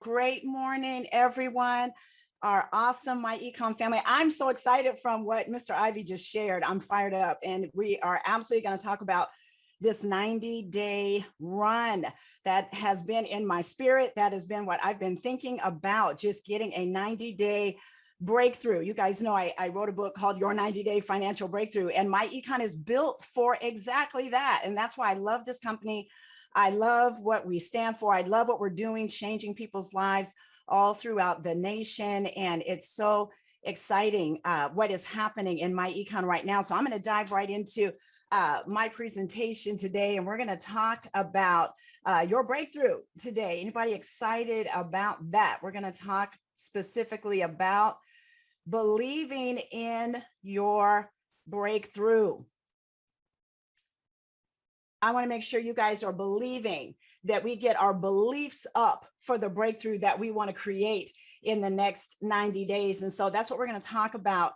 Great morning, everyone. Our awesome myEcon family. I'm so excited from what Mr. Ivy just shared. I'm fired up, and we are absolutely going to talk about this 90-day run that has been in my spirit. That has been what I've been thinking about, just getting a 90-day breakthrough. You guys know I wrote a book called Your 90-Day Financial Breakthrough, and myEcon is built for exactly that. And that's why I love this company. I love what we stand for. I love what we're doing, changing people's lives all throughout the nation. And it's so exciting what is happening in myEcon right now. So I'm going to dive right into my presentation today, and we're going to talk about your breakthrough today. Anybody excited about that? We're going to talk specifically about believing in your breakthrough. I want to make sure you guys are believing that we get our beliefs up for the breakthrough that we want to create in the next 90 days. And so that's what we're going to talk about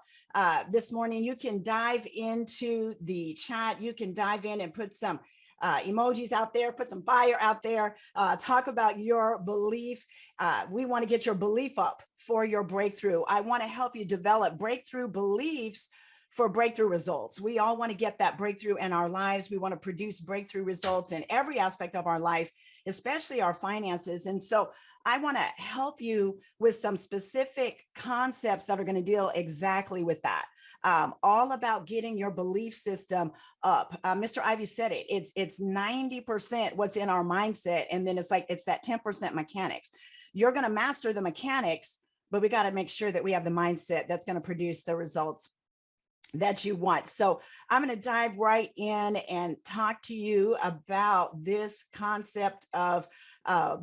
this morning. You can dive into the chat. You can dive in and put some emojis out there, put some fire out there, talk about your belief. We want to get your belief up for your breakthrough. I want to help you develop breakthrough beliefs for breakthrough results. We all want to get that breakthrough in our lives. We want to produce breakthrough results in every aspect of our life, especially our finances. And so I want to help you with some specific concepts that are going to deal exactly with that. All about getting your belief system up. Mr. Ivy said it. It's 90% what's in our mindset, and then it's that 10% mechanics. You're going to master the mechanics, but we got to make sure that we have the mindset that's going to produce the results that you want. So I'm going to dive right in and talk to you about this concept of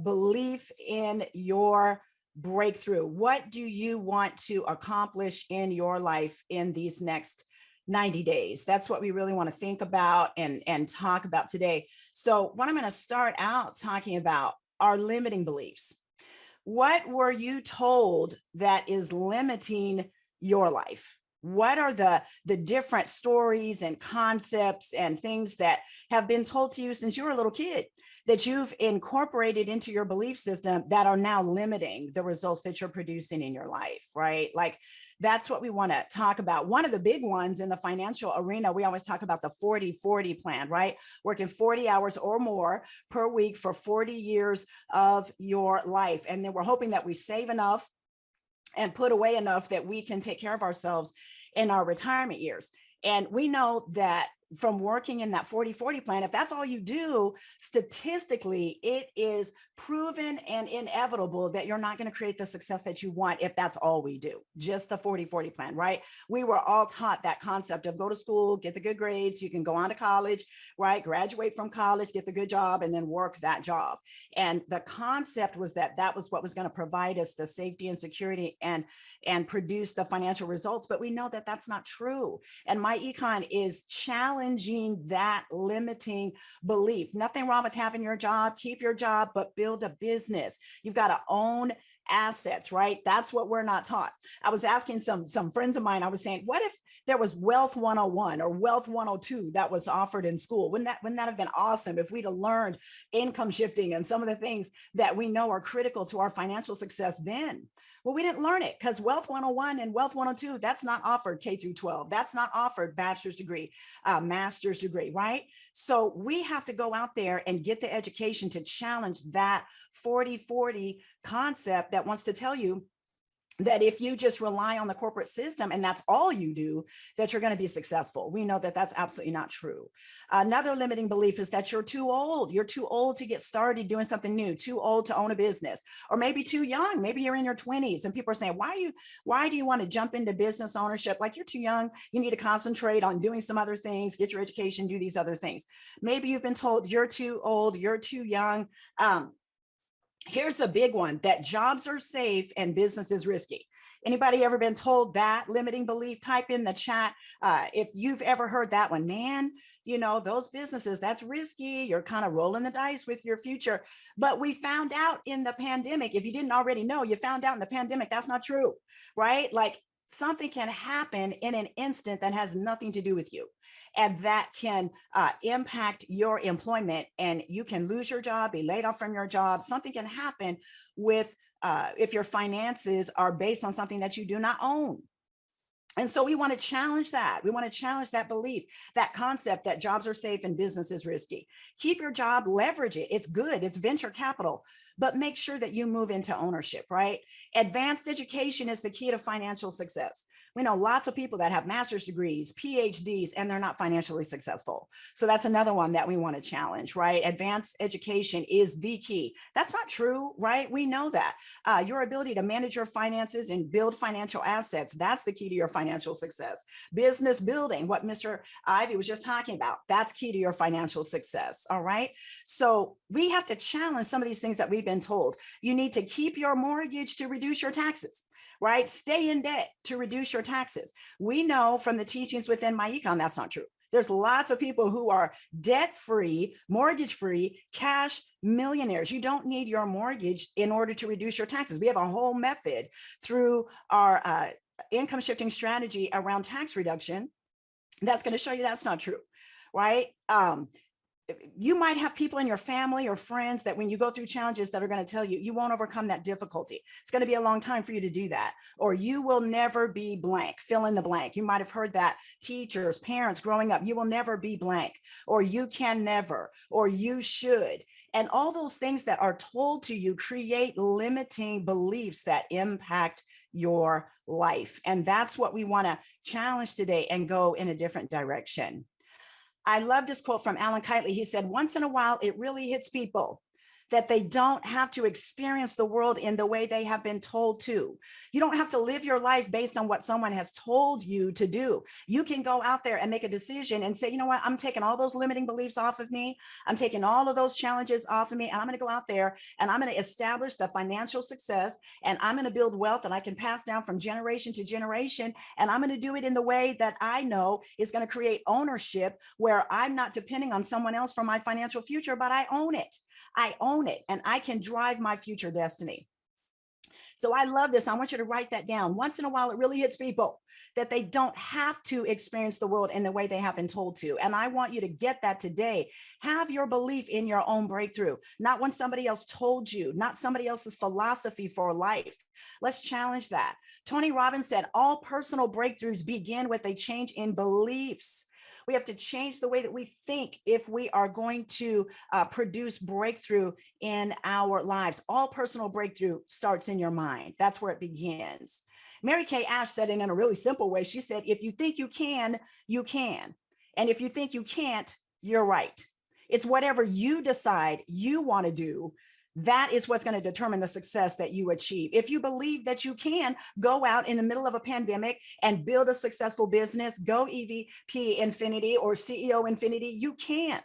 belief in your breakthrough. What do you want to accomplish in your life in these next 90 days? That's what we really want to think about and talk about today. So what I'm going to start out talking about are limiting beliefs. What were you told that is limiting your life? What are the different stories and concepts and things that have been told to you since you were a little kid that you've incorporated into your belief system that are now limiting the results that you're producing in your life, right? Like that's what we want to talk about. One of the big ones in the financial arena, we always talk about the 40-40 plan, right? Working 40 hours or more per week for 40 years of your life. And then we're hoping that we save enough and put away enough that we can take care of ourselves in our retirement years. And we know that from working in that 40-40 plan, if that's all you do, statistically, it is proven and inevitable that you're not going to create the success that you want if that's all we do, just the 40-40 plan, right? We were all taught that concept of go to school, get the good grades, you can go on to college, right? Graduate from college, get the good job, and then work that job. And the concept was that that was what was going to provide us the safety and security and produce the financial results. But we know that that's not true. And myEcon is challenging that limiting belief. Nothing wrong with having your job, keep your job, but build a business. You've got to own assets, right? That's what we're not taught. I was asking some friends of mine, I was saying, what if there was Wealth 101 or Wealth 102 that was offered in school? Wouldn't that have been awesome if we'd have learned income shifting and some of the things that we know are critical to our financial success then? Well, we didn't learn it because Wealth 101 and Wealth 102, that's not offered K through 12. That's not offered bachelor's degree, master's degree, right? So we have to go out there and get the education to challenge that 40-40 concept that wants to tell you that if you just rely on the corporate system and that's all you do, that you're going to be successful. We know that that's absolutely not true. Another limiting belief is that you're too old. You're too old to get started doing something new, too old to own a business, or maybe too young. Maybe you're in your 20s and people are saying, why do you want to jump into business ownership? Like you're too young. You need to concentrate on doing some other things, get your education, do these other things. Maybe you've been told you're too old, you're too young. Here's a big one, that jobs are safe and business is risky. Anybody ever been told that limiting belief? Type in the chat if you've ever heard that one. Man, you know, those businesses, that's risky. You're kind of rolling the dice with your future. But we found out in the pandemic, if you didn't already know, you found out in the pandemic, that's not true, right? Like something can happen in an instant that has nothing to do with you. And that can impact your employment, and you can lose your job, be laid off from your job. Something can happen with if your finances are based on something that you do not own. And so we want to challenge that. We want to challenge that belief, that concept that jobs are safe and business is risky. Keep your job, leverage it. It's good. It's venture capital, but make sure that you move into ownership, right? Advanced education is the key to financial success. We know lots of people that have master's degrees, PhDs, and they're not financially successful. So that's another one that we want to challenge, right? Advanced education is the key. That's not true, right? We know that. Your ability to manage your finances and build financial assets, that's the key to your financial success. Business building, what Mr. Ivy was just talking about, that's key to your financial success, all right? So we have to challenge some of these things that we've been told. You need to keep your mortgage to reduce your taxes, right? Stay in debt to reduce your taxes. We know from the teachings within myEcon, that's not true. There's lots of people who are debt-free, mortgage-free, cash millionaires. You don't need your mortgage in order to reduce your taxes. We have a whole method through our income shifting strategy around tax reduction that's going to show you that's not true, right? You might have people in your family or friends that when you go through challenges that are going to tell you, you won't overcome that difficulty. It's going to be a long time for you to do that. Or you will never be blank, fill in the blank. You might have heard that, teachers, parents growing up, you will never be blank, or you can never, or you should. And all those things that are told to you create limiting beliefs that impact your life. And that's what we want to challenge today and go in a different direction. I love this quote from Alan Kitely. He said, once in a while, it really hits people that they don't have to experience the world in the way they have been told to. You don't have to live your life based on what someone has told you to do. You can go out there and make a decision and say, you know what, I'm taking all those limiting beliefs off of me. I'm taking all of those challenges off of me, and I'm going to go out there and I'm going to establish the financial success, and I'm going to build wealth that I can pass down from generation to generation. And I'm going to do it in the way that I know is going to create ownership, where I'm not depending on someone else for my financial future, but I own it. I own it, and I can drive my future destiny. So I love this. I want you to write that down. Once in a while, it really hits people that they don't have to experience the world in the way they have been told to. And I want you to get that today. Have your belief in your own breakthrough, not when somebody else told you, not somebody else's philosophy for life. Let's challenge that. Tony Robbins said, all personal breakthroughs begin with a change in beliefs. We have to change the way that we think if we are going to produce breakthrough in our lives. All personal breakthrough starts in your mind. That's where it begins. Mary Kay Ash said it in a really simple way. She said, if you think you can, you can. And if you think you can't, you're right. It's whatever you decide you want to do. That is what's going to determine the success that you achieve. If you believe that you can go out in the middle of a pandemic and build a successful business, go EVP Infinity or CEO Infinity, you can.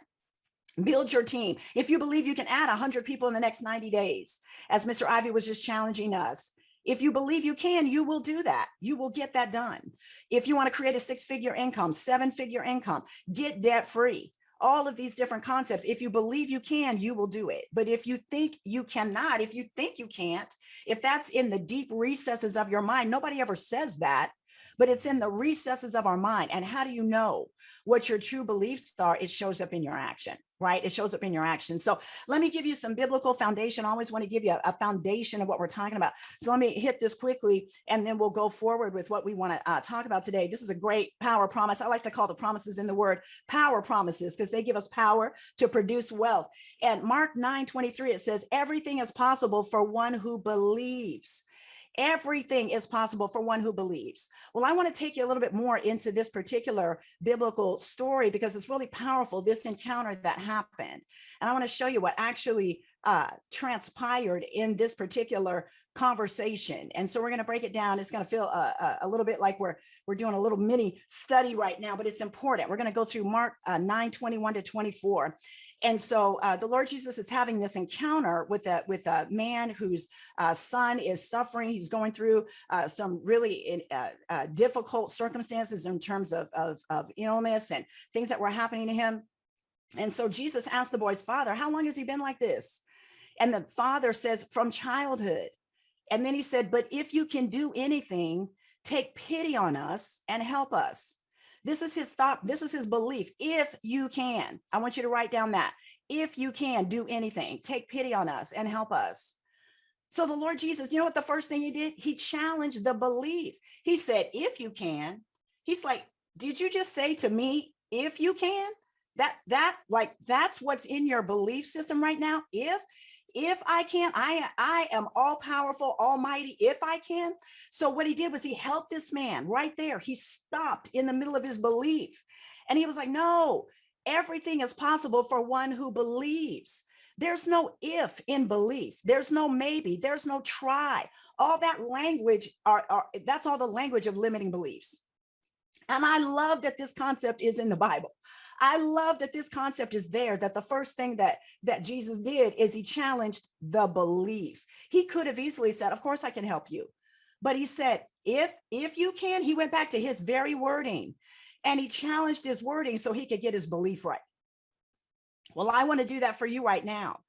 Build your team. If you believe you can add 100 people in the next 90 days, as Mr. Ivy was just challenging us, if you believe you can, you will do that. You will get that done. If you want to create a 6-figure income, 7-figure income, get debt free. All of these different concepts. If you believe you can, you will do it. But if you think you cannot, if you think you can't, if that's in the deep recesses of your mind, nobody ever says that, but it's in the recesses of our mind. And how do you know what your true beliefs are? It shows up in your action, right? It shows up in your action. So let me give you some biblical foundation. I always want to give you a foundation of what we're talking about. So let me hit this quickly, and then we'll go forward with what we want to talk about today. This is a great power promise. I like to call the promises in the word power promises, because they give us power to produce wealth. And Mark 9:23, it says, everything is possible for one who believes. Everything is possible for one who believes. Well, I want to take you a little bit more into this particular biblical story because it's really powerful, this encounter that happened. And I want to show you what actually transpired in this particular conversation. And so we're going to break it down. It's going to feel a little bit like we're doing a little mini study right now, but it's important. We're going to go through Mark 9:21-24. And so the Lord Jesus is having this encounter with a man whose son is suffering. He's going through some really difficult circumstances in terms of illness and things that were happening to him. And so Jesus asked the boy's father, how long has he been like this? And the father says, from childhood. And then he said, but if you can do anything, take pity on us and help us. This is his thought. This is his belief. If you can, I want you to write down that. If you can do anything, take pity on us and help us. So the Lord Jesus, you know what the first thing he did? He challenged the belief. He said, if you can. He's like, did you just say to me, if you can? That's what's in your belief system right now. If I can, I am all powerful, almighty, if I can. So what he did was he helped this man right there. He stopped in the middle of his belief. And he was like, no, everything is possible for one who believes. There's no if in belief. There's no maybe. There's no try. All that language that's all the language of limiting beliefs. And I love that this concept is in the Bible. I love that this concept is there, that the first thing that Jesus did is he challenged the belief. He could have easily said, of course I can help you. But he said, if you can, he went back to his very wording and he challenged his wording so he could get his belief right. Well, I want to do that for you right now.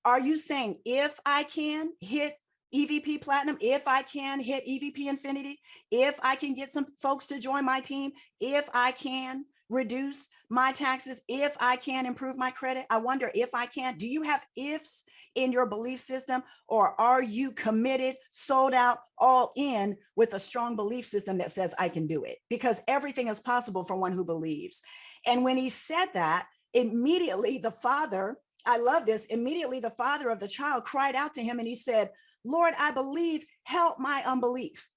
Are you saying, if I can hit EVP Platinum, if I can hit EVP Infinity, if I can get some folks to join my team, if I can reduce my taxes, if I can improve my credit? I wonder if I can. Do you have ifs in your belief system, or are you committed, sold out, all in with a strong belief system that says I can do it? Because everything is possible for one who believes. And when he said that, immediately the father, I love this, immediately the father of the child cried out to him and he said, Lord, I believe, help my unbelief.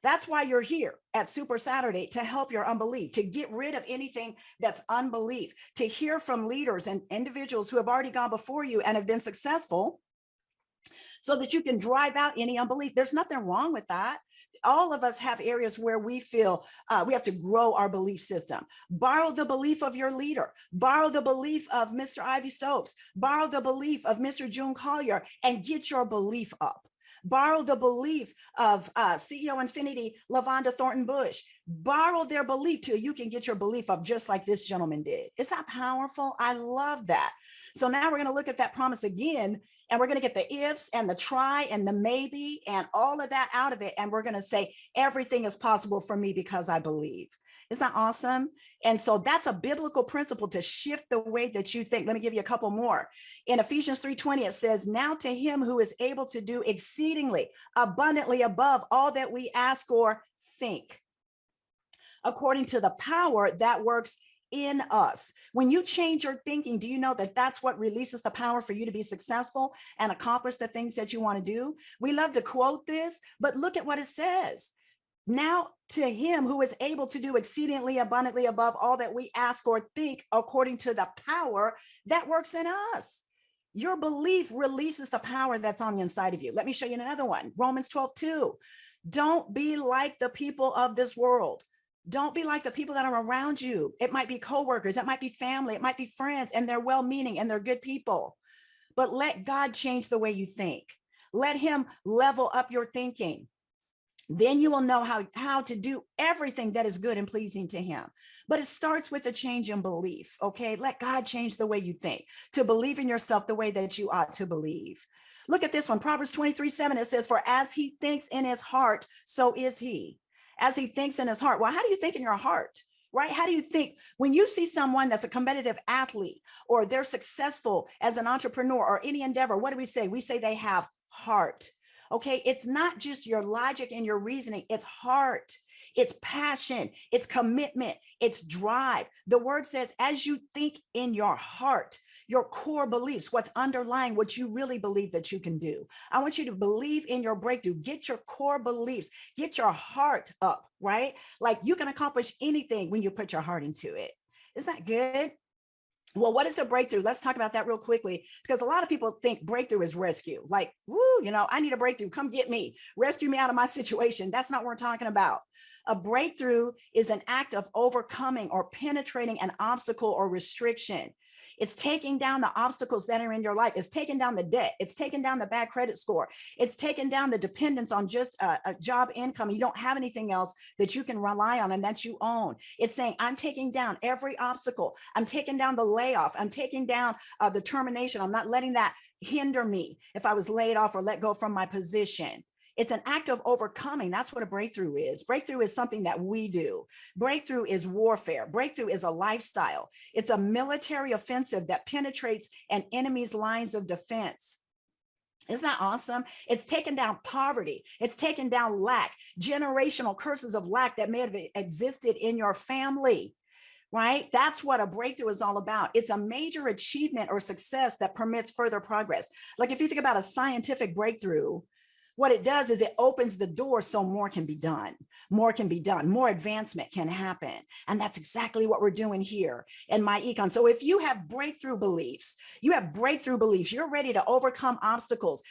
That's why you're here at Super Saturday, to help your unbelief, to get rid of anything that's unbelief, to hear from leaders and individuals who have already gone before you and have been successful, so that you can drive out any unbelief. There's nothing wrong with that. All of us have areas where we feel we have to grow our belief system. Borrow the belief of your leader. Borrow the belief of Mr. Ivy Stokes. Borrow the belief of Mr. June Collier and get your belief up. Borrow the belief of CEO Infinity, LaVonda Thornton Bush. Borrow their belief till you can get your belief up, just like this gentleman did. Is that powerful? I love that. So now we're going to look at that promise again, and we're going to get the ifs and the try and the maybe and all of that out of it. And we're going to say, everything is possible for me because I believe. Isn't that awesome? And so that's a biblical principle to shift the way that you think. Let me give you a couple more. In Ephesians 3:20, it says, now to him who is able to do exceedingly abundantly above all that we ask or think, according to the power that works in us. When you change your thinking, do you know that that's what releases the power for you to be successful and accomplish the things that you want to do? We love to quote this, but look at what it says. Now to him who is able to do exceedingly abundantly above all that we ask or think, according to the power that works in us. Your belief releases the power that's on the inside of you. Let me show you another one. Romans 12:2. Don't be like the people of this world. Don't be like the people that are around you. It might be coworkers, it might be family, it might be friends, and they're well-meaning and they're good people. But let God change the way you think. Let him level up your thinking. Then you will know how to do everything that is good and pleasing to him. But it starts with a change in belief, okay? Let God change the way you think, to believe in yourself the way that you ought to believe. Look at this one, Proverbs 23:7, it says, for as he thinks in his heart, so is he. As he thinks in his heart. Well, how do you think in your heart? Right? How do you think when you see someone that's a competitive athlete, or they're successful as an entrepreneur or any endeavor? What do we say? We say they have heart. Okay, it's not just your logic and your reasoning, it's heart, it's passion, it's commitment, it's drive. The word says, as you think in your heart, your core beliefs, what's underlying what you really believe that you can do. I want you to believe in your breakthrough. Get your core beliefs, get your heart up, right? Like you can accomplish anything when you put your heart into it. Isn't that good? Well, what is a breakthrough? Let's talk about that real quickly, because a lot of people think breakthrough is rescue. Like, woo, I need a breakthrough. Come get me. Rescue me out of my situation. That's not what we're talking about. A breakthrough is an act of overcoming or penetrating an obstacle or restriction. It's taking down the obstacles that are in your life. It's taking down the debt. It's taking down the bad credit score. It's taking down the dependence on just a job income. You don't have anything else that you can rely on and that you own. It's saying, I'm taking down every obstacle. I'm taking down the layoff. I'm taking down the termination. I'm not letting that hinder me if I was laid off or let go from my position. It's an act of overcoming. That's what a breakthrough is. Breakthrough is something that we do. Breakthrough is warfare. Breakthrough is a lifestyle. It's a military offensive that penetrates an enemy's lines of defense. Isn't that awesome? It's taken down poverty. It's taken down lack, generational curses of lack that may have existed in your family, right? That's what a breakthrough is all about. It's a major achievement or success that permits further progress. Like if you think about a scientific breakthrough, what it does is it opens the door so more can be done. More can be done. More advancement can happen. And that's exactly what we're doing here in myEcon. So if you have breakthrough beliefs, you're ready to overcome obstacles.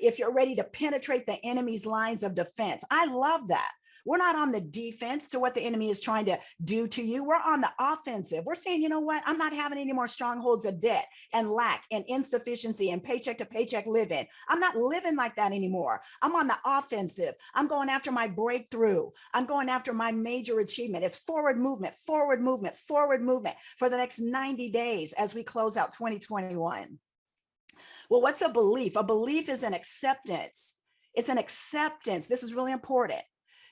If you're ready to penetrate the enemy's lines of defense, I love that. We're not on the defense to what the enemy is trying to do to you. We're on the offensive. We're saying, you know what? I'm not having any more strongholds of debt and lack and insufficiency and paycheck to paycheck living. I'm not living like that anymore. I'm on the offensive. I'm going after my breakthrough. I'm going after my major achievement. It's forward movement, forward movement, forward movement for the next 90 days as we close out 2021. Well, what's a belief? A belief is an acceptance. It's an acceptance. This is really important,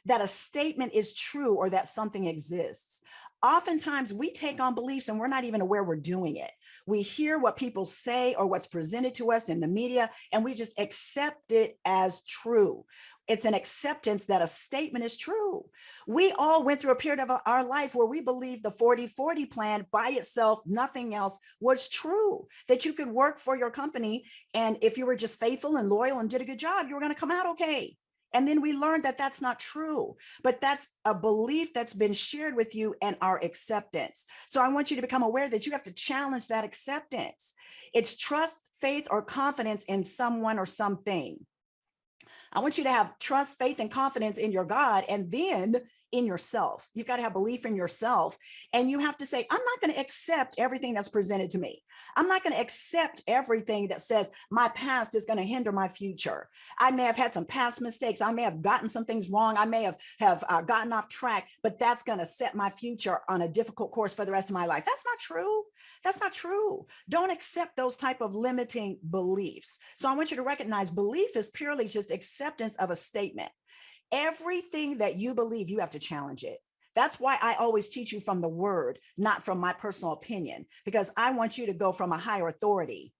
that a statement is true or that something exists. Oftentimes we take on beliefs and we're not even aware we're doing it. We hear what people say or what's presented to us in the media, and we just accept it as true. It's an acceptance that a statement is true. We all went through a period of our life where we believed the 40-40 plan by itself, nothing else, was true, that you could work for your company, and if you were just faithful and loyal and did a good job, you were going to come out okay. And then we learned that that's not true, but that's a belief that's been shared with you and our acceptance. So I want you to become aware that you have to challenge that acceptance. It's trust, faith, or confidence in someone or something. I want you to have trust, faith, and confidence in your God, and then in yourself. You've got to have belief in yourself. And you have to say, I'm not going to accept everything that's presented to me. I'm not going to accept everything that says my past is going to hinder my future. I may have had some past mistakes. I may have gotten some things wrong. I may have gotten off track, but that's going to set my future on a difficult course for the rest of my life. That's not true. That's not true. Don't accept those type of limiting beliefs. So I want you to recognize belief is purely just acceptance of a statement. Everything that you believe, you have to challenge it. That's why I always teach you from the word, not from my personal opinion, because I want you to go from a higher authority.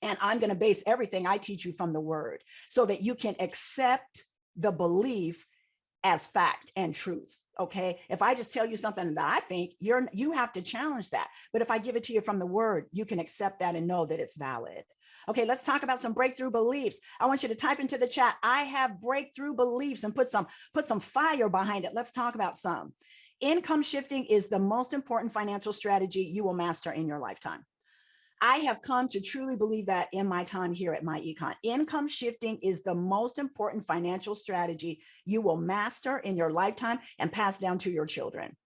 And I'm going to base everything I teach you from the word so that you can accept the belief as fact and truth. Okay. If I just tell you something that I think, you have to challenge that. But if I give it to you from the word, you can accept that and know that it's valid. Okay, let's talk about some breakthrough beliefs. I want you to type into the chat, I have breakthrough beliefs, and put some fire behind it. Let's talk about some. Income shifting is the most important financial strategy you will master in your lifetime. I have come to truly believe that in my time here at myEcon. Income shifting is the most important financial strategy you will master in your lifetime and pass down to your children.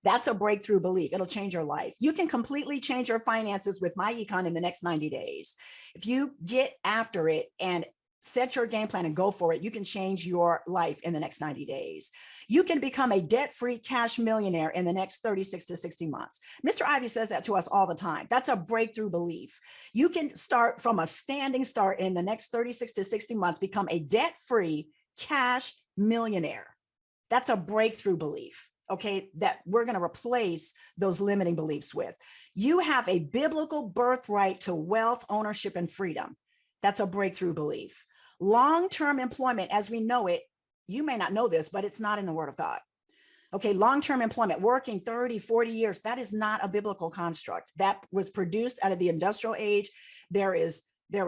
That's a breakthrough belief. It'll change your life. You can completely change your finances with myEcon in the next 90 days. If you get after it and set your game plan and go for it, you can change your life in the next 90 days. You can become a debt-free cash millionaire in the next 36 to 60 months. Mr. Ivy says that to us all the time. That's a breakthrough belief. You can start from a standing start in the next 36 to 60 months, become a debt-free cash millionaire. That's a breakthrough belief. Okay, that we're going to replace those limiting beliefs with. You have a biblical birthright to wealth, ownership, and freedom. That's a breakthrough belief. Long-term employment, as we know it, you may not know this, but it's not in the Word of God. Okay, long-term employment, working 30, 40 years, that is not a biblical construct. That was produced out of the industrial age. There is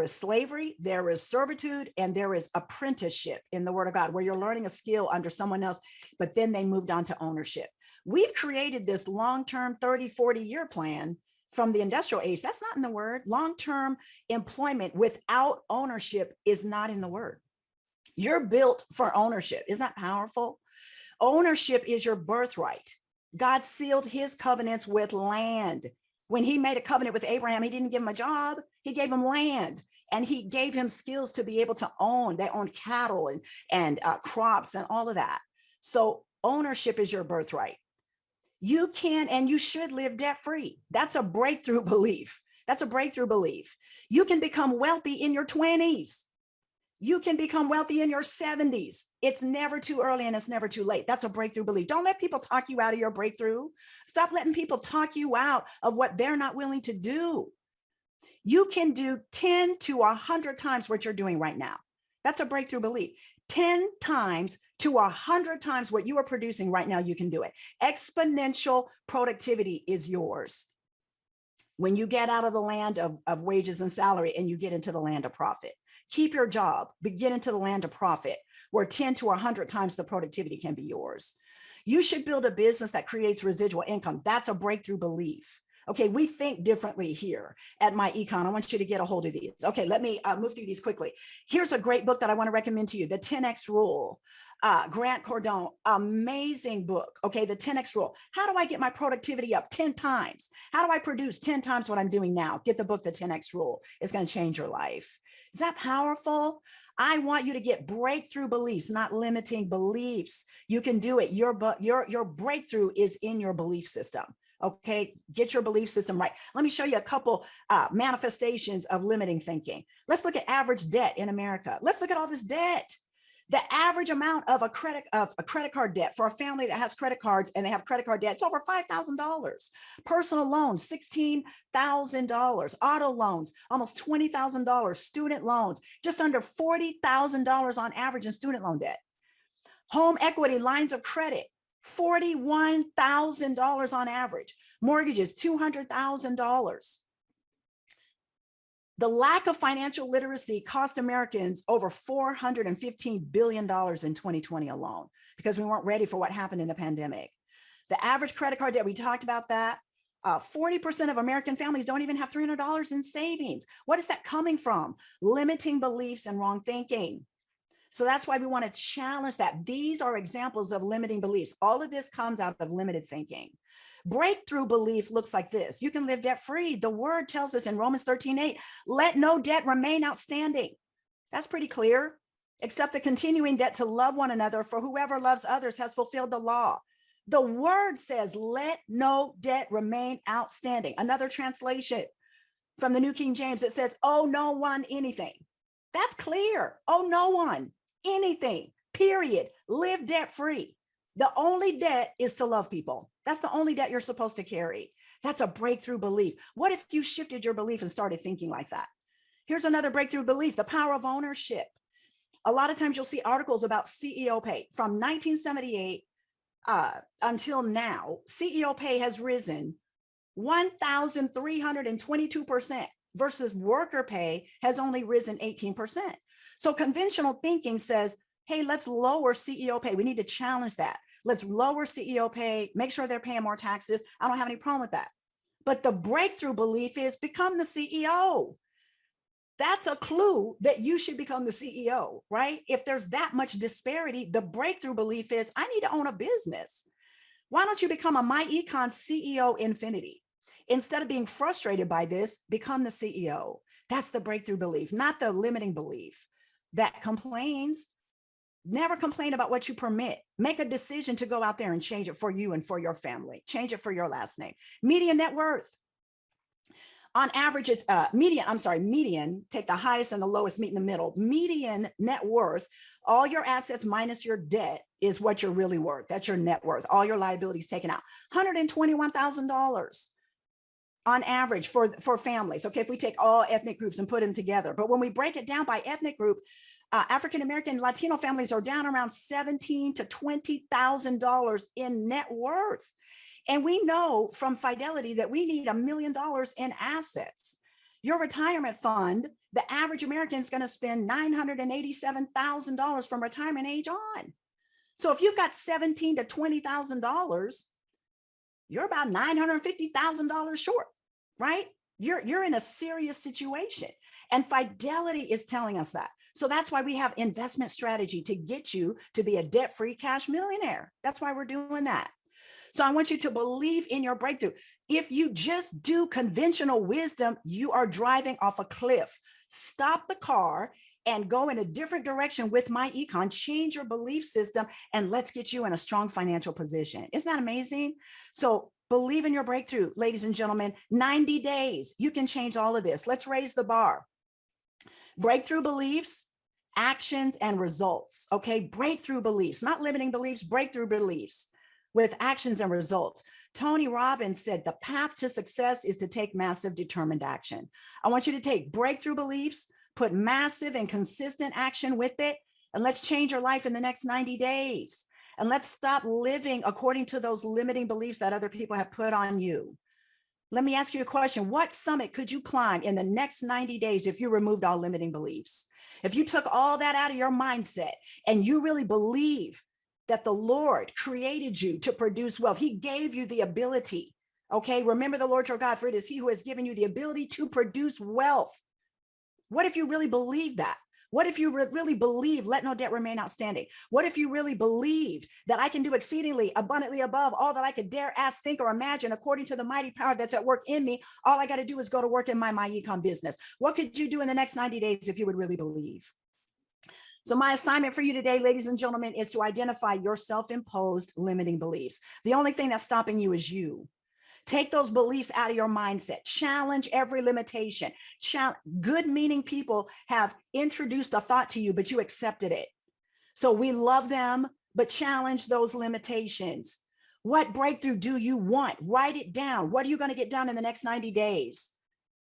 slavery, there is servitude, and there is apprenticeship in the Word of God, where you're learning a skill under someone else, but then they moved on to ownership. We've created this long-term 30, 40-year plan from the industrial age. That's not in the Word. Long-term employment without ownership is not in the Word. You're built for ownership. Isn't that powerful? Ownership is your birthright. God sealed his covenants with land. When he made a covenant with Abraham, he didn't give him a job. He gave him land, and he gave him skills to be able to own. They own cattle and crops and all of that. So ownership is your birthright. You can and you should live debt-free. That's a breakthrough belief. That's a breakthrough belief. You can become wealthy in your 20s. You can become wealthy in your 70s. It's never too early and it's never too late. That's a breakthrough belief. Don't let people talk you out of your breakthrough. Stop letting people talk you out of what they're not willing to do. You can do 10 to 100 times what you're doing right now. That's a breakthrough belief. 10 times to 100 times what you are producing right now, you can do it. Exponential productivity is yours. When you get out of the land of wages and salary and you get into the land of profit, keep your job, but get into the land of profit where 10 to 100 times the productivity can be yours. You should build a business that creates residual income. That's a breakthrough belief. Okay, we think differently here at myEcon. I want you to get a hold of these. Okay, let me move through these quickly. Here's a great book that I want to recommend to you, The 10X Rule. Grant Cardone, amazing book. Okay, The 10X Rule. How do I get my productivity up 10 times? How do I produce 10 times what I'm doing now? Get the book, The 10X Rule. It's going to change your life. Is that powerful? I want you to get breakthrough beliefs, not limiting beliefs. You can do it. Your breakthrough is in your belief system. Okay, get your belief system right. Let me show you a couple manifestations of limiting thinking. Let's look at average debt in America. Let's look at all this debt. The average amount of a credit card debt for a family that has credit cards and they have credit card debt, it's over $5,000. Personal loans, $16,000. Auto loans, almost $20,000. Student loans, just under $40,000 on average in student loan debt. Home equity lines of credit, $41,000 on average. Mortgages, $200,000. The lack of financial literacy cost Americans over $415 billion in 2020 alone, because we weren't ready for what happened in the pandemic. The average credit card debt, we talked about that. 40% of American families don't even have $300 in savings. What is that coming from? Limiting beliefs and wrong thinking. So that's why we want to challenge that. These are examples of limiting beliefs. All of this comes out of limited thinking. Breakthrough belief looks like this. You can live debt-free. The word tells us in Romans 13:8, let no debt remain outstanding. That's pretty clear, except the continuing debt to love one another, for whoever loves others has fulfilled the law. The word says, let no debt remain outstanding. Another translation from the New King James, it says, owe no one anything. That's clear. Owe no one anything, period. Live debt-free. The only debt is to love people. That's the only debt you're supposed to carry. That's a breakthrough belief. What if you shifted your belief and started thinking like that? Here's another breakthrough belief, the power of ownership. A lot of times you'll see articles about CEO pay. From 1978 until now, CEO pay has risen 1,322% versus worker pay has only risen 18%. So conventional thinking says, hey, let's lower CEO pay. We need to challenge that. Let's lower CEO pay, make sure they're paying more taxes. I don't have any problem with that. But the breakthrough belief is become the CEO. That's a clue that you should become the CEO, right? If there's that much disparity, the breakthrough belief is I need to own a business. Why don't you become a myEcon CEO infinity? Instead of being frustrated by this, become the CEO. That's the breakthrough belief, not the limiting belief that complains. Never complain about what you permit. Make a decision to go out there and change it for you and for your family. Change it for your last name. Median net worth. On average, it's median, take the highest and the lowest, meet in the middle. Median net worth, all your assets minus your debt is what you're really worth. That's your net worth. All your liabilities taken out. $121,000 on average for families. Okay, if we take all ethnic groups and put them together. But when we break it down by ethnic group, African-American Latino families are down around $17,000 to $20,000 in net worth. And we know from Fidelity that we need $1 million in assets. Your retirement fund, the average American is going to spend $987,000 from retirement age on. So if you've got $17,000 to $20,000, you're about $950,000 short, right? You're in a serious situation. And Fidelity is telling us that. So that's why we have investment strategy to get you to be a debt-free cash millionaire. That's why we're doing that. So I want you to believe in your breakthrough. If you just do conventional wisdom, you are driving off a cliff. Stop the car and go in a different direction with myEcon, change your belief system, and let's get you in a strong financial position. Isn't that amazing? So believe in your breakthrough, ladies and gentlemen. 90 days, you can change all of this. Let's raise the bar. Breakthrough beliefs, actions, and results. Okay, breakthrough beliefs, not limiting beliefs, breakthrough beliefs with actions and results. Tony Robbins said the path to success is to take massive determined action. I want you to take breakthrough beliefs, put massive and consistent action with it, and let's change your life in the next 90 days. And let's stop living according to those limiting beliefs that other people have put on you. Let me ask you a question. What summit could you climb in the next 90 days if you removed all limiting beliefs? If you took all that out of your mindset and you really believe that the Lord created you to produce wealth, he gave you the ability. Okay, remember the Lord your God, for it is he who has given you the ability to produce wealth. What if you really believe that? What if you really believe, let no debt remain outstanding? What if you really believed that I can do exceedingly abundantly above all that I could dare ask, think, or imagine according to the mighty power that's at work in me? All I got to do is go to work in my myEcon business. What could you do in the next 90 days if you would really believe? So my assignment for you today, ladies and gentlemen, is to identify your self-imposed limiting beliefs. The only thing that's stopping you is you. Take those beliefs out of your mindset. Challenge every limitation. Good meaning people have introduced a thought to you, but you accepted it. So we love them, but challenge those limitations. What breakthrough do you want? Write it down. What are you going to get done in the next 90 days?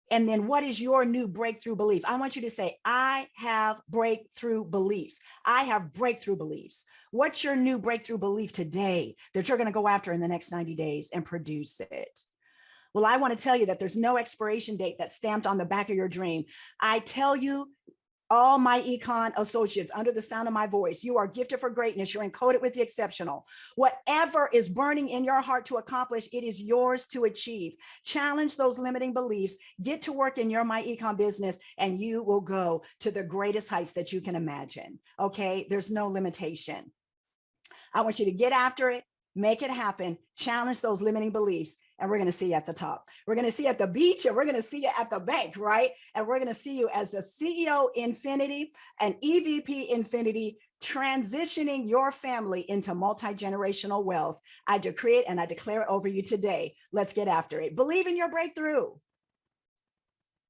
And then what is your new breakthrough belief? I want you to say, I have breakthrough beliefs. I have breakthrough beliefs. What's your new breakthrough belief today that you're going to go after in the next 90 days and produce it? Well, I want to tell you that there's no expiration date that's stamped on the back of your dream. I tell you, all myEcon associates under the sound of my voice, you are gifted for greatness. You're encoded with the exceptional. Whatever is burning in your heart to accomplish, it is yours to achieve. Challenge those limiting beliefs, get to work in your myEcon business, and you will go to the greatest heights that you can imagine. Okay, there's no limitation. I want you to get after it, make it happen, challenge those limiting beliefs, and we're going to see you at the top. We're going to see you at the beach, and we're going to see you at the bank, right? And we're going to see you as a CEO Infinity, an EVP Infinity, transitioning your family into multi-generational wealth. I decree it and I declare it over you today. Let's get after it. Believe in your breakthrough.